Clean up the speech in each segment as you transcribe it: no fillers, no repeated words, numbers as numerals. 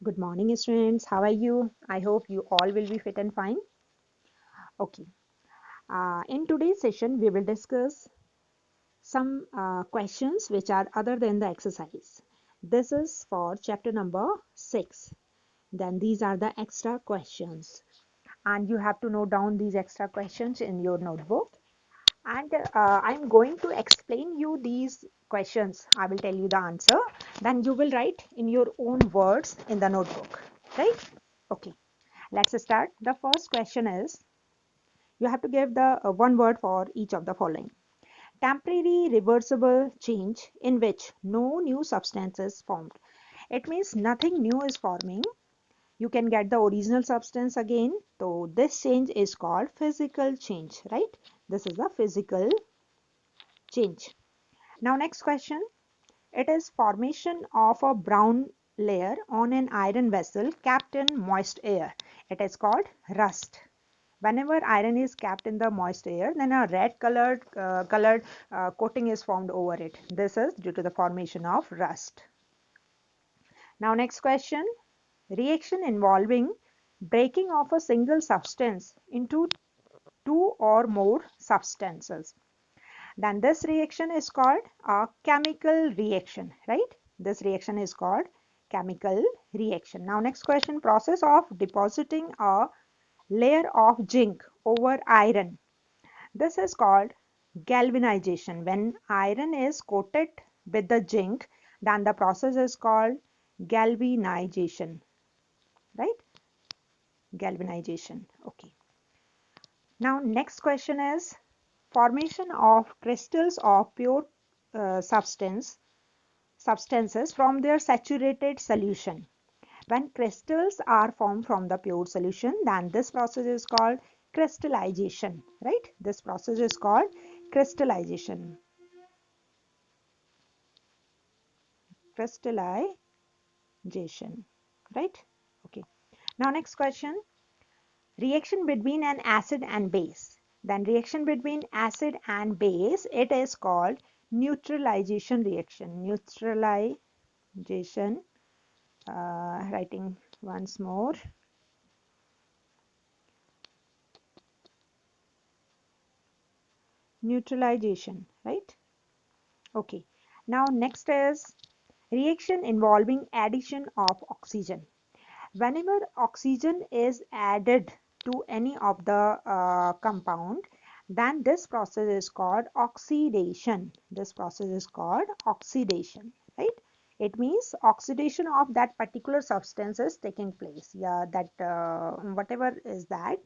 Good morning, students. How are you? I hope you all will be fit and fine. Okay. In today's session, we will discuss some questions which are other than the exercise. This is for chapter number 6. Then these are the extra questions. And you have to note down these extra questions in your notebook. And I'm going to explain you these questions. I will tell you the answer. Then you will write in your own words in the notebook. Right? Okay. Let's start. The first question is you have to give the one word for each of the following. Temporary reversible change in which no new substance is formed. It means nothing new is forming. You can get the original substance again. So this change is called physical change, right? This is the physical change. Now next question. It is formation of a brown layer on an iron vessel kept in moist air. It is called rust. Whenever iron is kept in the moist air, then a red colored coating is formed over it. This is due to the formation of rust. Now next question. Reaction involving breaking of a single substance into two or more substances. Then this reaction is called a chemical reaction, right? This reaction is called chemical reaction. Now next question. Process of depositing a layer of zinc over iron. This is called galvanization. When iron is coated with the zinc, then the process is called galvanization, right? Galvanization. Okay. Now next question is formation of crystals of pure substances from their saturated solution. When crystals are formed from the pure solution, then this process is called crystallization, right? This process is called crystallization. Crystallization, right? Okay. Now next question. Reaction between an acid and base. Then reaction between acid and base, it is called neutralization reaction. Neutralization, writing once more. Neutralization, right? Okay. Now next is reaction involving addition of oxygen. Whenever oxygen is added to any of the compound, then this process is called oxidation. This process is called oxidation, right? It means oxidation of that particular substance is taking place. Yeah, that whatever is that,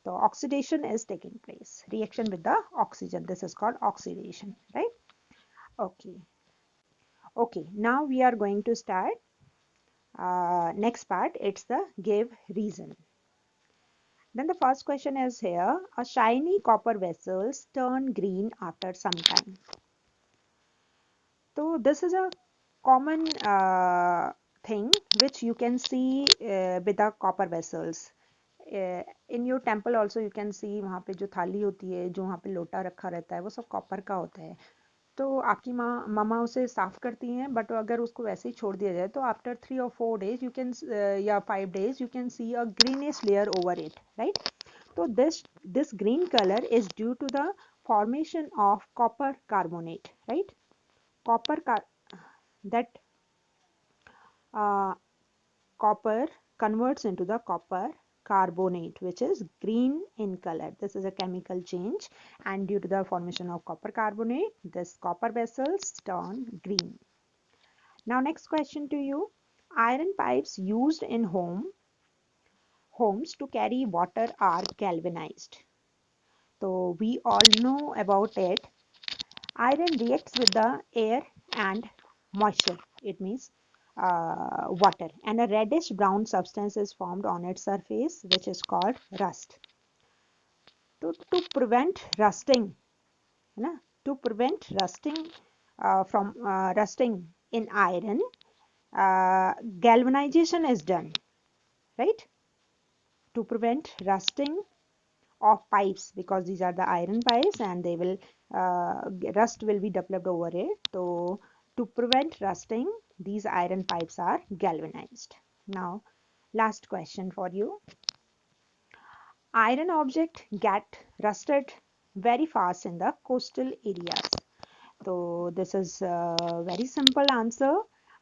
the oxidation is taking place. Reaction with the oxygen. This is called oxidation, right? Okay. Okay. Now we are going to start. Next part. It's the give reason. Then the first question is here, a shiny copper vessels turn green after some time. So this is a common thing which you can see with the copper vessels. In your temple also you can see वहाँ पे जो थाली होती है जो वहाँ पे लोटा रखा रहता है वो सब कॉपर का होता है तो आपकी मामा उसे साफ करती हैं बट अगर उसको वैसे ही छोड़ दिया जाए तो after 3 or 4 days you can या 5 days you can see a greenish layer over it, right? So this green color is due to the formation of copper carbonate, right? Copper car that uh, copper converts into the copper carbonate which is green in color. This is a chemical change and due to the formation of copper carbonate this copper vessels turn green. Now next question to you. Iron pipes used in homes to carry water are galvanized. So we all know about it. Iron reacts with the air and moisture. It means water, and a reddish brown substance is formed on its surface which is called rust. To prevent rusting, na, to prevent rusting from rusting in iron, galvanization is done, right? To prevent rusting of pipes because these are the iron pipes and they will rust will be developed over it. So to prevent rusting, these iron pipes are galvanized. Now, last question for you. Iron object get rusted very fast in the coastal areas. So this is a very simple answer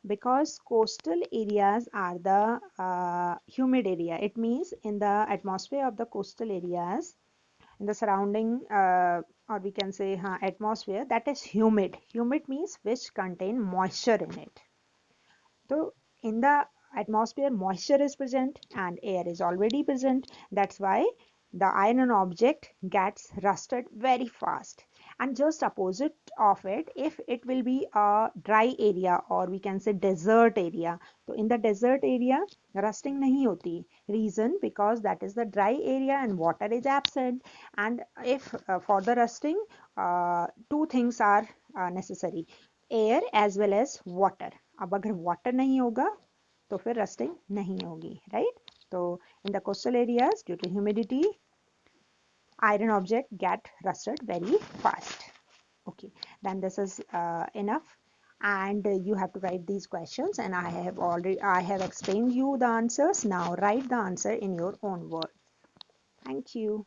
because coastal areas are the humid area. It means in the atmosphere of the coastal areas, in the surrounding or we can say atmosphere that is humid. Humid means which contain moisture in it. So in the atmosphere, moisture is present and air is already present. That's why the iron object gets rusted very fast. And just opposite of it, if it will be a dry area or we can say desert area. So in the desert area, rusting nahi hoti. Reason because that is the dry area and water is absent. And if for the rusting, two things are necessary, air as well as water. अब अगर water नहीं होगा तो फिर rusting नहीं होगी, right? तो in the coastal areas due to humidity iron object get rusted very fast. Okay, then this is enough, and you have to write these questions, and I have explained you the answers. Now write the answer in your own words. Thank you.